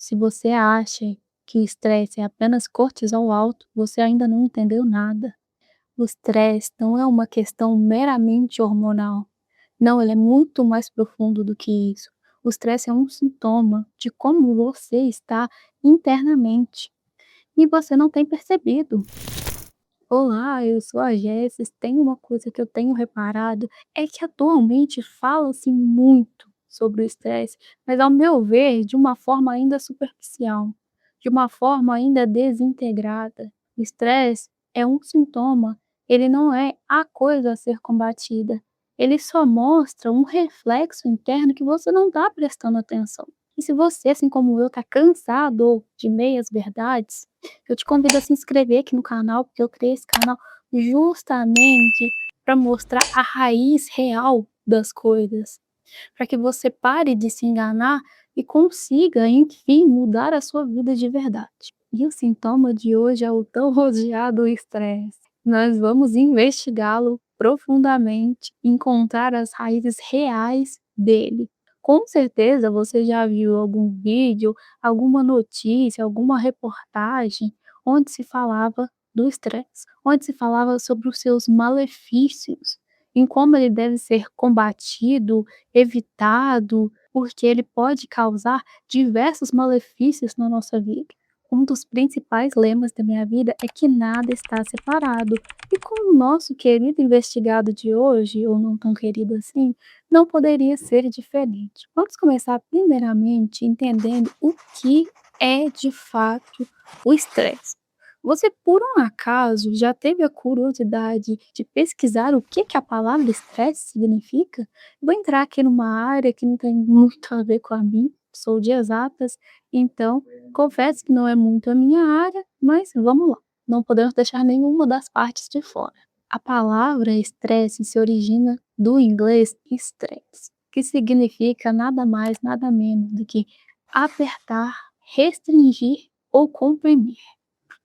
Se você acha que o estresse é apenas cortisol alto, você ainda não entendeu nada. O estresse não é uma questão meramente hormonal. Não, ele é muito mais profundo do que isso. O estresse é um sintoma de como você está internamente e você não tem percebido. Olá, eu sou a Jessis. Tem uma coisa que eu tenho reparado, é que atualmente fala-se muito sobre o estresse, mas ao meu ver, de uma forma ainda superficial, de uma forma ainda desintegrada. O estresse é um sintoma, ele não é a coisa a ser combatida. Ele só mostra um reflexo interno que você não está prestando atenção. E se você, assim como eu, está cansado de meias verdades, eu te convido a se inscrever aqui no canal, porque eu criei esse canal justamente para mostrar a raiz real das coisas, para que você pare de se enganar e consiga, enfim, mudar a sua vida de verdade. E o sintoma de hoje é o tão odiado estresse. Nós vamos investigá-lo profundamente, encontrar as raízes reais dele. Com certeza você já viu algum vídeo, alguma notícia, alguma reportagem onde se falava do estresse, onde se falava sobre os seus malefícios, em como ele deve ser combatido, evitado, porque ele pode causar diversos malefícios na nossa vida. Um dos principais lemas da minha vida é que nada está separado. E com o nosso querido investigado de hoje, ou não tão querido assim, não poderia ser diferente. Vamos começar primeiramente entendendo o que é de fato o estresse. Você, por um acaso, já teve a curiosidade de pesquisar o que a palavra estresse significa? Vou entrar aqui numa área que não tem muito a ver com a minha, sou de exatas, então confesso que não é muito a minha área, mas vamos lá. Não podemos deixar nenhuma das partes de fora. A palavra estresse se origina do inglês stress, que significa nada mais, nada menos do que apertar, restringir ou comprimir.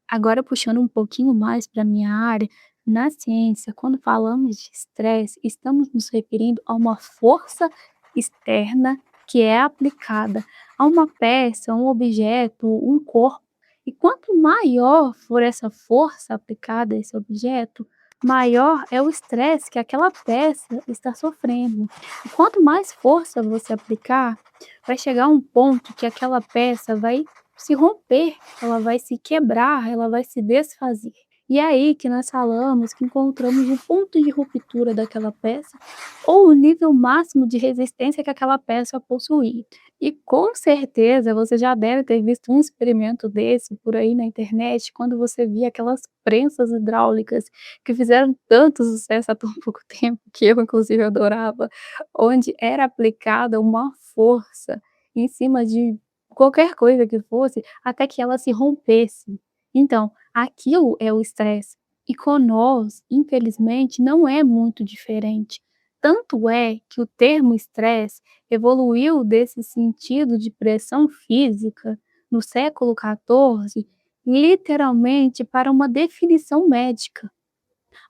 Agora puxando um pouquinho mais para minha área, na ciência, quando falamos de estresse, estamos nos referindo a uma força externa que é aplicada a uma peça, um objeto, um corpo. E quanto maior for essa força aplicada a esse objeto, maior é o estresse que aquela peça está sofrendo. E quanto mais força você aplicar, vai chegar um ponto que aquela peça vai se romper, ela vai se quebrar, ela vai se desfazer. E é aí que nós falamos que encontramos o ponto de ruptura daquela peça ou o nível máximo de resistência que aquela peça possui. E com certeza você já deve ter visto um experimento desse por aí na internet, quando você via aquelas prensas hidráulicas que fizeram tanto sucesso há tão pouco tempo, que eu inclusive adorava, onde era aplicada uma força em cima de qualquer coisa que fosse, até que ela se rompesse. Então, aquilo é o estresse. E com nós, infelizmente, não é muito diferente. Tanto é que o termo estresse evoluiu desse sentido de pressão física no século XIV, literalmente para uma definição médica.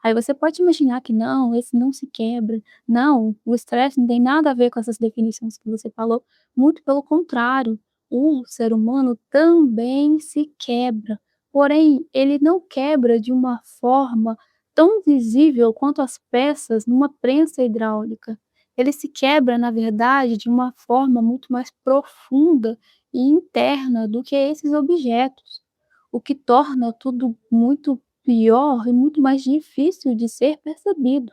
Aí você pode imaginar que não, esse não se quebra. Não, o estresse não tem nada a ver com essas definições que você falou, muito pelo contrário, o ser humano também se quebra, porém ele não quebra de uma forma tão visível quanto as peças numa prensa hidráulica. Ele se quebra, na verdade, de uma forma muito mais profunda e interna do que esses objetos, o que torna tudo muito pior e muito mais difícil de ser percebido.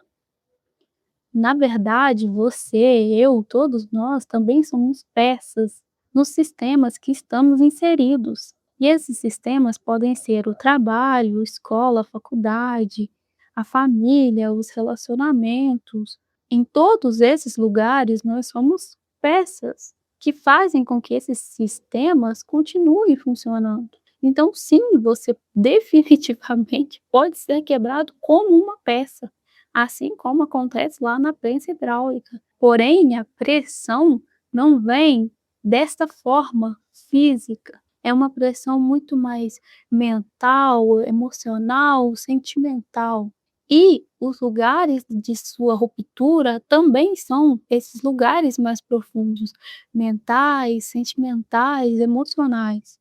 Na verdade, você, eu, todos nós também somos peças nos sistemas que estamos inseridos. E esses sistemas podem ser o trabalho, a escola, a faculdade, a família, os relacionamentos. Em todos esses lugares, nós somos peças que fazem com que esses sistemas continuem funcionando. Então, sim, você definitivamente pode ser quebrado como uma peça, assim como acontece lá na prensa hidráulica. Porém, a pressão não vem desta forma física. É uma pressão muito mais mental, emocional, sentimental. E os lugares de sua ruptura também são esses lugares mais profundos, mentais, sentimentais, emocionais.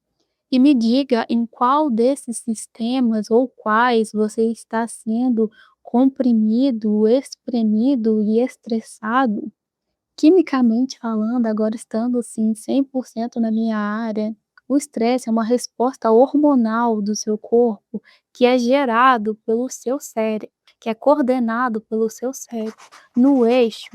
E me diga em qual desses sistemas ou quais você está sendo comprimido, espremido e estressado. Quimicamente falando, agora estando assim 100% na minha área, o estresse é uma resposta hormonal do seu corpo que é gerado pelo seu cérebro, que é coordenado pelo seu cérebro no eixo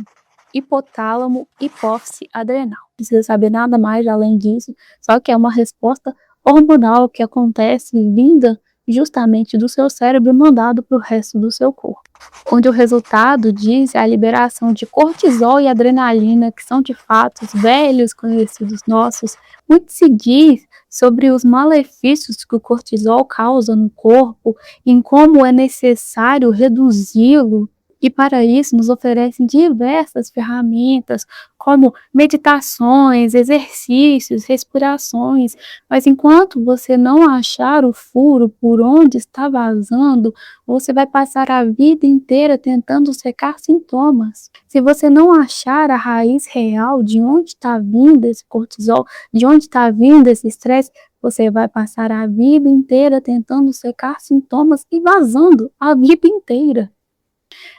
hipotálamo, hipófise, adrenal. Não precisa saber nada mais além disso, só que é uma resposta hormonal que acontece vinda justamente do seu cérebro mandado para o resto do seu corpo, onde o resultado diz é a liberação de cortisol e adrenalina, que são de fato velhos conhecidos nossos. Muito se diz sobre os malefícios que o cortisol causa no corpo, em como é necessário reduzi-lo, e para isso nos oferecem diversas ferramentas, como meditações, exercícios, respirações, mas enquanto você não achar o furo por onde está vazando, você vai passar a vida inteira tentando secar sintomas. Se você não achar a raiz real de onde está vindo esse cortisol, de onde está vindo esse estresse, você vai passar a vida inteira tentando secar sintomas e vazando a vida inteira.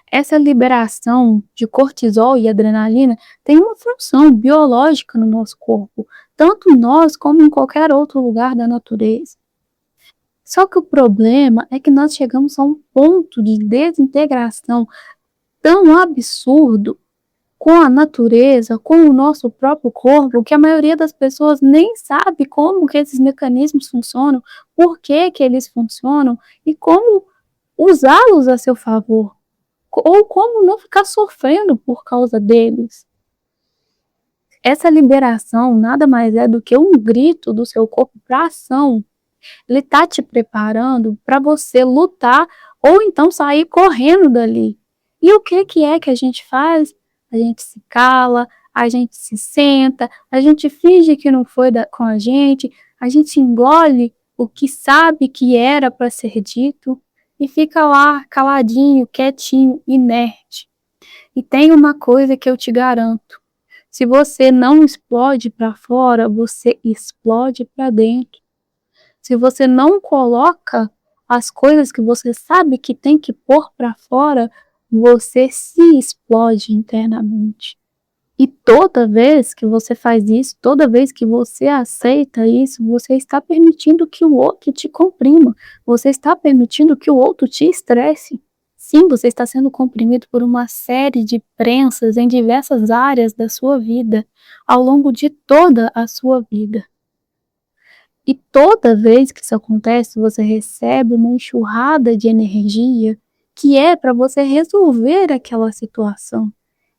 Essa liberação de cortisol e adrenalina tem uma função biológica no nosso corpo, tanto nós como em qualquer outro lugar da natureza. Só que o problema é que nós chegamos a um ponto de desintegração tão absurdo com a natureza, com o nosso próprio corpo, que a maioria das pessoas nem sabe como que esses mecanismos funcionam, por que que eles funcionam e como usá-los a seu favor, ou como não ficar sofrendo por causa deles. Essa liberação nada mais é do que um grito do seu corpo para ação. Ele está te preparando para você lutar ou então sair correndo dali. E o que é que a gente faz? A gente se cala, a gente se senta, a gente finge que não foi com a gente engole o que sabe que era para ser dito e fica lá caladinho, quietinho, inerte. E tem uma coisa que eu te garanto: se você não explode para fora, você explode para dentro. Se você não coloca as coisas que você sabe que tem que pôr para fora, você se explode internamente. E toda vez que você faz isso, toda vez que você aceita isso, você está permitindo que o outro te comprima. Você está permitindo que o outro te estresse. Sim, você está sendo comprimido por uma série de prensas em diversas áreas da sua vida, ao longo de toda a sua vida. E toda vez que isso acontece, você recebe uma enxurrada de energia que é para você resolver aquela situação.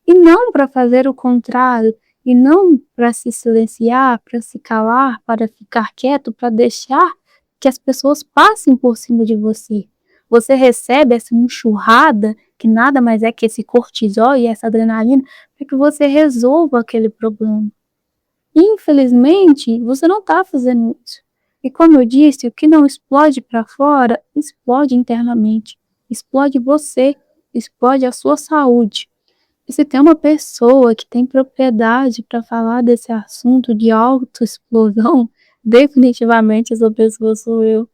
E não para fazer o contrário, e não para se silenciar, para se calar, para ficar quieto, para deixar que as pessoas passem por cima de você. Você recebe essa enxurrada, que nada mais é que esse cortisol e essa adrenalina, para que você resolva aquele problema. Infelizmente, você não está fazendo isso. E como eu disse, o que não explode para fora, explode internamente. Explode você, explode a sua saúde. E se tem uma pessoa que tem propriedade para falar desse assunto de autoexplosão, definitivamente essa pessoa sou eu.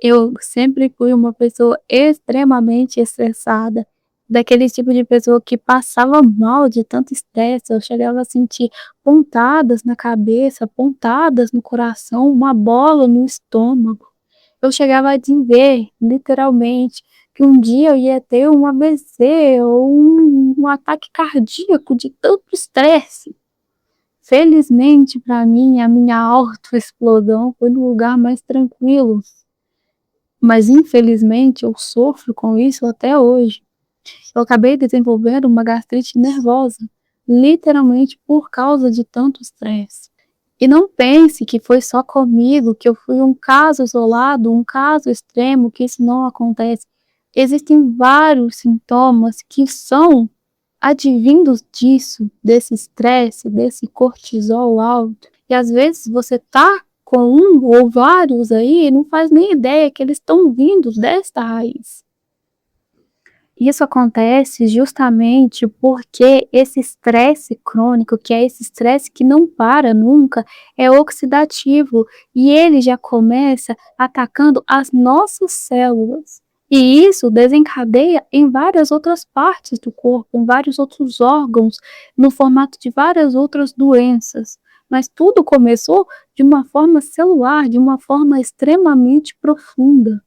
Eu sempre fui uma pessoa extremamente estressada, daquele tipo de pessoa que passava mal de tanto estresse. Eu chegava a sentir pontadas na cabeça, pontadas no coração, uma bola no estômago. Eu chegava a dizer, literalmente, que um dia eu ia ter um AVC ou um ataque cardíaco de tanto estresse. Felizmente para mim, a minha autoexplosão foi no lugar mais tranquilo. Mas infelizmente eu sofro com isso até hoje. Eu acabei desenvolvendo uma gastrite nervosa, literalmente por causa de tanto estresse. E não pense que foi só comigo, que eu fui um caso isolado, um caso extremo, que isso não acontece. Existem vários sintomas que são advindos disso, desse estresse, desse cortisol alto. E às vezes você tá com um ou vários aí e não faz nem ideia que eles estão vindo desta raiz. Isso acontece justamente porque esse estresse crônico, que é esse estresse que não para nunca, é oxidativo e ele já começa atacando as nossas células. E isso desencadeia em várias outras partes do corpo, em vários outros órgãos, no formato de várias outras doenças. Mas tudo começou de uma forma celular, de uma forma extremamente profunda.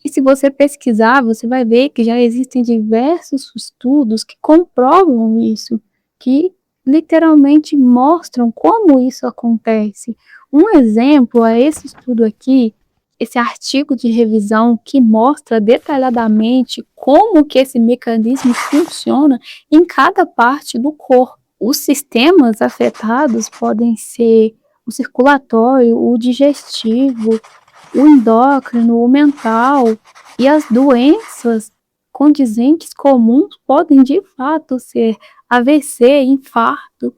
E se você pesquisar, você vai ver que já existem diversos estudos que comprovam isso, que literalmente mostram como isso acontece. Um exemplo é esse estudo aqui, esse artigo de revisão que mostra detalhadamente como que esse mecanismo funciona em cada parte do corpo. Os sistemas afetados podem ser o circulatório, o digestivo, o endócrino, o mental, e as doenças condizentes comuns podem de fato ser AVC, infarto,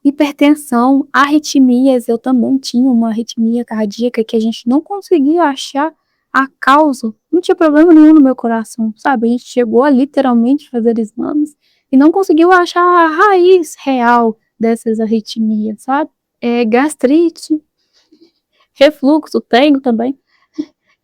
hipertensão, arritmias. Eu também tinha uma arritmia cardíaca que a gente não conseguia achar a causa, não tinha problema nenhum no meu coração, sabe? A gente chegou a literalmente fazer exames e não conseguiu achar a raiz real dessas arritmias, sabe? Gastrite, refluxo, tenho também.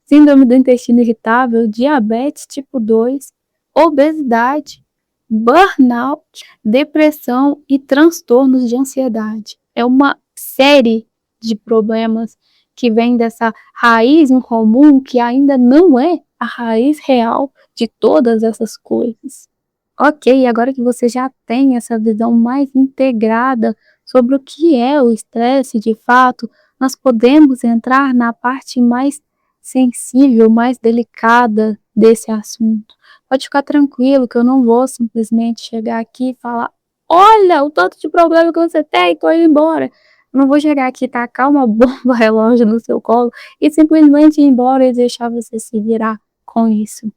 Síndrome do intestino irritável, diabetes tipo 2, obesidade, burnout, depressão e transtornos de ansiedade. É uma série de problemas que vem dessa raiz em comum que ainda não é a raiz real de todas essas coisas. Ok, agora que você já tem essa visão mais integrada sobre o que é o estresse de fato, nós podemos entrar na parte mais sensível, mais delicada desse assunto. Pode ficar tranquilo que eu não vou simplesmente chegar aqui e falar: olha, o tanto de problema que você tem, tô indo embora. Eu não vou chegar aqui e tacar uma bomba relógio no seu colo e simplesmente ir embora e deixar você se virar com isso.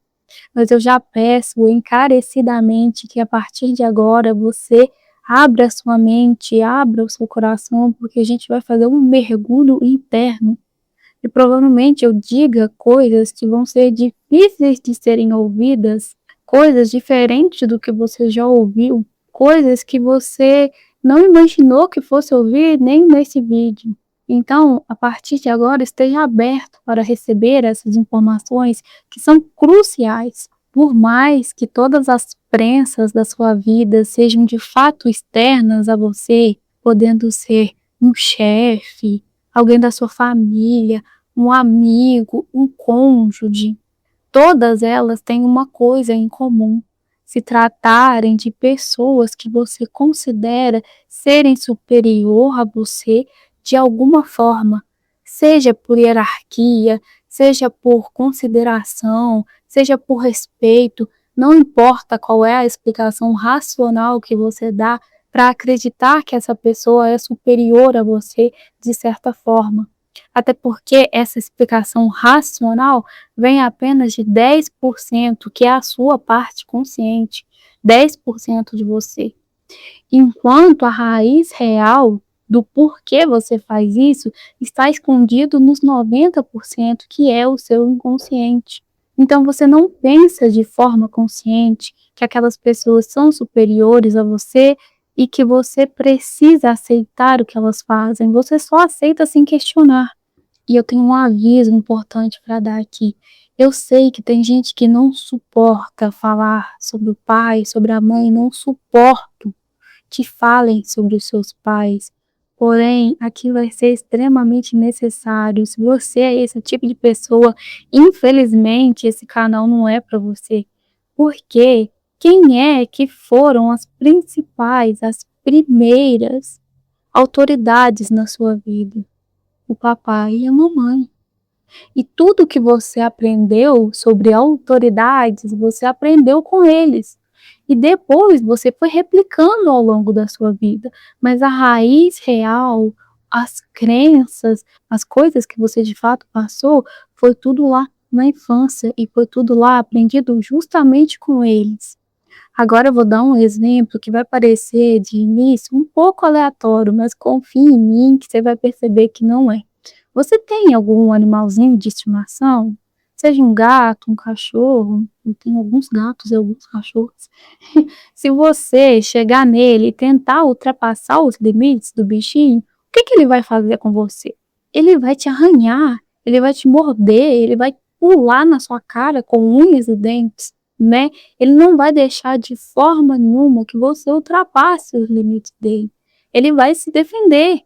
Mas eu já peço encarecidamente que a partir de agora você abra a sua mente, abra o seu coração, porque a gente vai fazer um mergulho interno e provavelmente eu diga coisas que vão ser difíceis de serem ouvidas, coisas diferentes do que você já ouviu, coisas que você não imaginou que fosse ouvir nem nesse vídeo. Então, a partir de agora, esteja aberto para receber essas informações que são cruciais. Por mais que todas as crenças da sua vida sejam de fato externas a você, podendo ser um chefe, alguém da sua família, um amigo, um cônjuge, todas elas têm uma coisa em comum: se tratarem de pessoas que você considera serem superior a você de alguma forma, seja por hierarquia, seja por consideração, seja por respeito, não importa qual é a explicação racional que você dá para acreditar que essa pessoa é superior a você de certa forma. Até porque essa explicação racional vem apenas de 10%, que é a sua parte consciente, 10% de você. Enquanto a raiz real do porquê você faz isso está escondido nos 90%, que é o seu inconsciente. Então você não pensa de forma consciente que aquelas pessoas são superiores a você e que você precisa aceitar o que elas fazem, você só aceita sem questionar. E eu tenho um aviso importante para dar aqui. Eu sei que tem gente que não suporta falar sobre o pai, sobre a mãe, não suporto que falem sobre os seus pais. Porém, aquilo vai ser extremamente necessário. Se você é esse tipo de pessoa, infelizmente esse canal não é para você. Porque quem é que foram as principais, as primeiras autoridades na sua vida? O papai e a mamãe. E tudo que você aprendeu sobre autoridades, você aprendeu com eles. E depois você foi replicando ao longo da sua vida. Mas a raiz real, as crenças, as coisas que você de fato passou, foi tudo lá na infância e foi tudo lá aprendido justamente com eles. Agora eu vou dar um exemplo que vai parecer de início um pouco aleatório, mas confie em mim que você vai perceber que não é. Você tem algum animalzinho de estimação? seja um gato, um cachorro, eu tenho alguns gatos e alguns cachorros. Se você chegar nele e tentar ultrapassar os limites do bichinho, o que ele vai fazer com você? Ele vai te arranhar, ele vai te morder, ele vai pular na sua cara com unhas e dentes, né? Ele não vai deixar de forma nenhuma que você ultrapasse os limites dele. Ele vai se defender.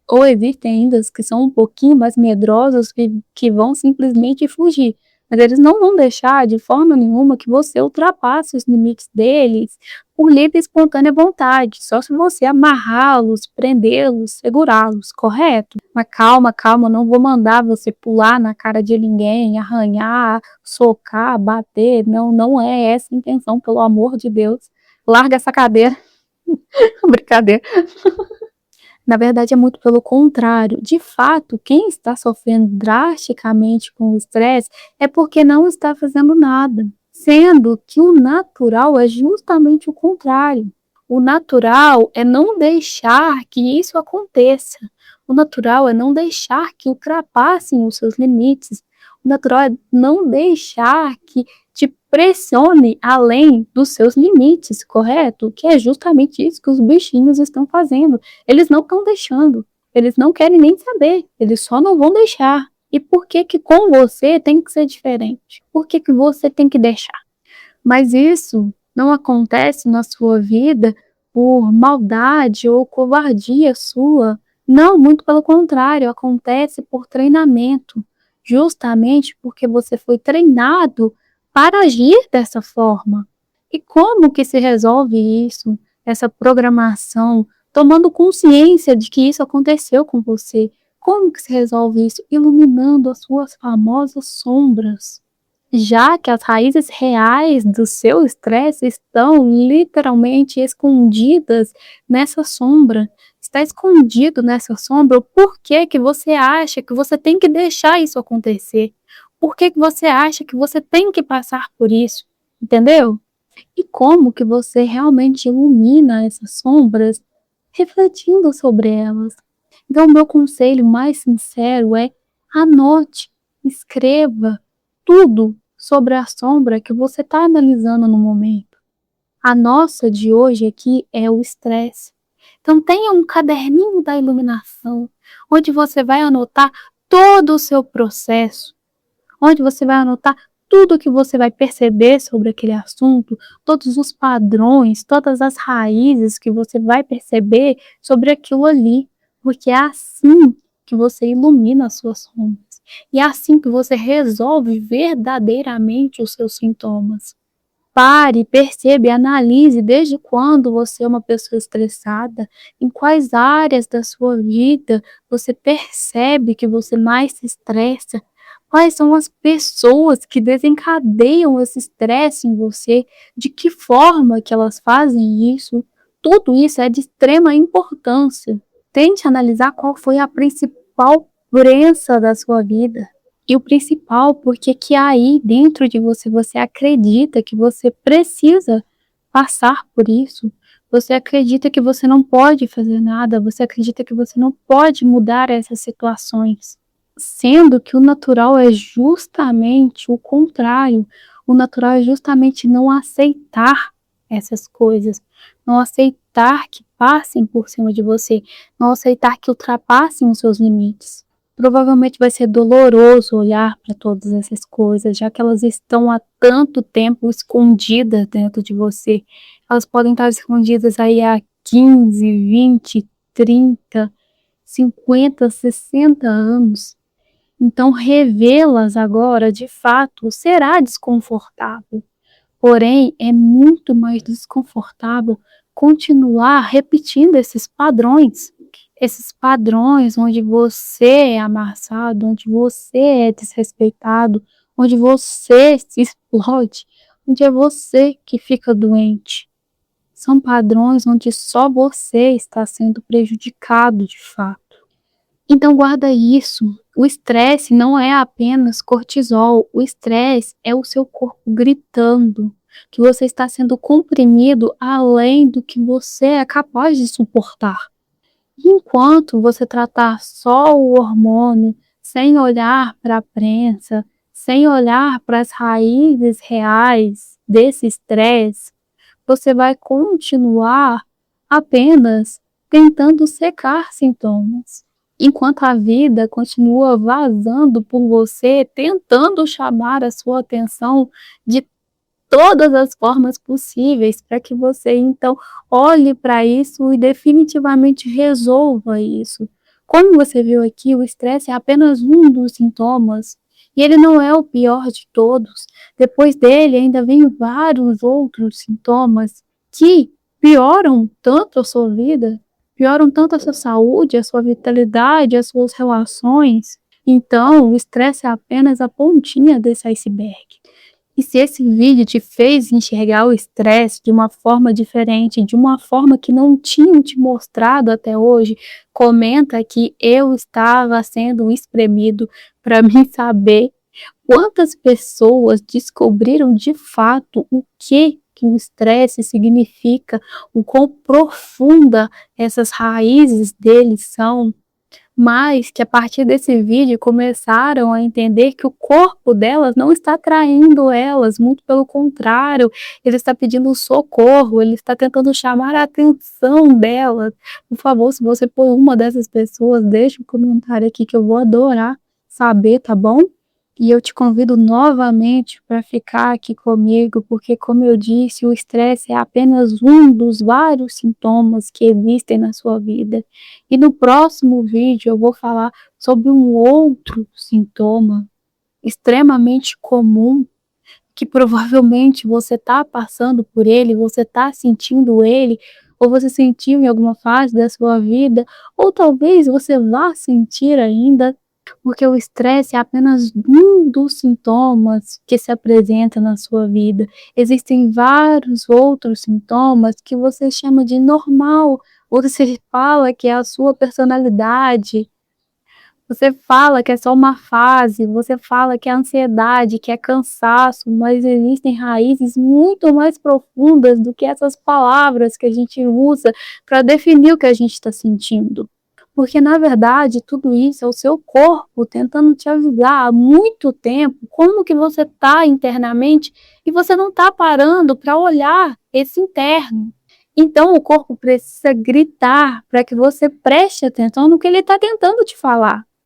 Ou existem ainda os que são um pouquinho mais medrosos que vão simplesmente fugir. Mas eles não vão deixar de forma nenhuma que você ultrapasse os limites deles por livre e espontânea vontade, só se você amarrá-los, prendê-los, segurá-los, correto? Mas calma, calma, não vou mandar você pular na cara de ninguém, arranhar, socar, bater, não, não é essa a intenção, pelo amor de Deus. Larga essa cadeira. Brincadeira. Na verdade, é muito pelo contrário. De fato, quem está sofrendo drasticamente com o estresse é porque não está fazendo nada, sendo que o natural é justamente o contrário. O natural é não deixar que isso aconteça. O natural é não deixar que ultrapassem os seus limites. O natural é não deixar que te pressione além dos seus limites, correto? Que é justamente isso que os bichinhos estão fazendo. Eles não estão deixando. Eles não querem nem saber. Eles só não vão deixar. E por que que com você tem que ser diferente? Por que que você tem que deixar? Mas isso não acontece na sua vida por maldade ou covardia sua. Não, muito pelo contrário, acontece por treinamento. Justamente porque você foi treinado para agir dessa forma. E como que se resolve isso, essa programação, tomando consciência de que isso aconteceu com você? Como que se resolve isso? Iluminando as suas famosas sombras. Já que as raízes reais do seu estresse estão literalmente escondidas nessa sombra. Está escondido nessa sombra o porquê que você acha que você tem que deixar isso acontecer. Por que que você acha que você tem que passar por isso? Entendeu? E como que você realmente ilumina essas sombras refletindo sobre elas. Então, o meu conselho mais sincero é: anote, escreva tudo sobre a sombra que você está analisando no momento. A nossa de hoje aqui é o estresse. Então, tenha um caderninho da iluminação, onde você vai anotar todo o seu processo, onde você vai anotar tudo que você vai perceber sobre aquele assunto, todos os padrões, todas as raízes que você vai perceber sobre aquilo ali, porque é assim que você ilumina as suas sombras. E é assim que você resolve verdadeiramente os seus sintomas. Pare, perceba e analise desde quando você é uma pessoa estressada, em quais áreas da sua vida você percebe que você mais se estressa, quais são as pessoas que desencadeiam esse estresse em você, de que forma que elas fazem isso. Tudo isso é de extrema importância. Tente analisar qual foi a principal crença da sua vida. E o principal, porque que aí dentro de você, você acredita que você precisa passar por isso, você acredita que você não pode fazer nada, você acredita que você não pode mudar essas situações. Sendo que o natural é justamente o contrário. O natural é justamente não aceitar essas coisas, não aceitar que passem por cima de você, não aceitar que ultrapassem os seus limites. Provavelmente vai ser doloroso olhar para todas essas coisas, já que elas estão há tanto tempo escondidas dentro de você. Elas podem estar escondidas aí há 15, 20, 30, 50, 60 anos. Então, revê-las agora, de fato, será desconfortável. Porém, é muito mais desconfortável continuar repetindo esses padrões onde você é amassado, onde você é desrespeitado, onde você se explode, onde é você que fica doente. São padrões onde só você está sendo prejudicado de fato. Então guarda isso. O estresse não é apenas cortisol, o estresse é o seu corpo gritando que você está sendo comprimido além do que você é capaz de suportar. Enquanto você tratar só o hormônio, sem olhar para a prensa, sem olhar para as raízes reais desse estresse, você vai continuar apenas tentando secar sintomas, enquanto a vida continua vazando por você, tentando chamar a sua atenção de todas as formas possíveis para que você então olhe para isso e definitivamente resolva isso. Como você viu aqui, o estresse é apenas um dos sintomas e ele não é o pior de todos. Depois dele ainda vem vários outros sintomas que pioram tanto a sua vida, pioram tanto a sua saúde, a sua vitalidade, as suas relações. Então, o estresse é apenas a pontinha desse iceberg. E se esse vídeo te fez enxergar o estresse de uma forma diferente, de uma forma que não tinham te mostrado até hoje, comenta que eu estava sendo espremido para mim saber quantas pessoas descobriram de fato o que o estresse significa, o quão profunda essas raízes deles são, mas que a partir desse vídeo começaram a entender que o corpo delas não está traindo elas, muito pelo contrário, ele está pedindo socorro, ele está tentando chamar a atenção delas. Por favor, se você for uma dessas pessoas, deixe um comentário aqui que eu vou adorar saber, tá bom? E eu te convido novamente para ficar aqui comigo, porque, como eu disse, o estresse é apenas um dos vários sintomas que existem na sua vida. E no próximo vídeo eu vou falar sobre um outro sintoma extremamente comum, que provavelmente você está passando por ele, você está sentindo ele, ou você sentiu em alguma fase da sua vida, ou talvez você vá sentir ainda, porque o estresse é apenas um dos sintomas que se apresenta na sua vida. Existem vários outros sintomas que você chama de normal, ou você fala que é a sua personalidade, você fala que é só uma fase, você fala que é ansiedade, que é cansaço, mas existem raízes muito mais profundas do que essas palavras que a gente usa para definir o que a gente está sentindo. Porque, na verdade, tudo isso é o seu corpo tentando te avisar há muito tempo como que você está internamente e você não está parando para olhar esse interno. Então, o corpo precisa gritar para que você preste atenção no que ele está tentando te falar.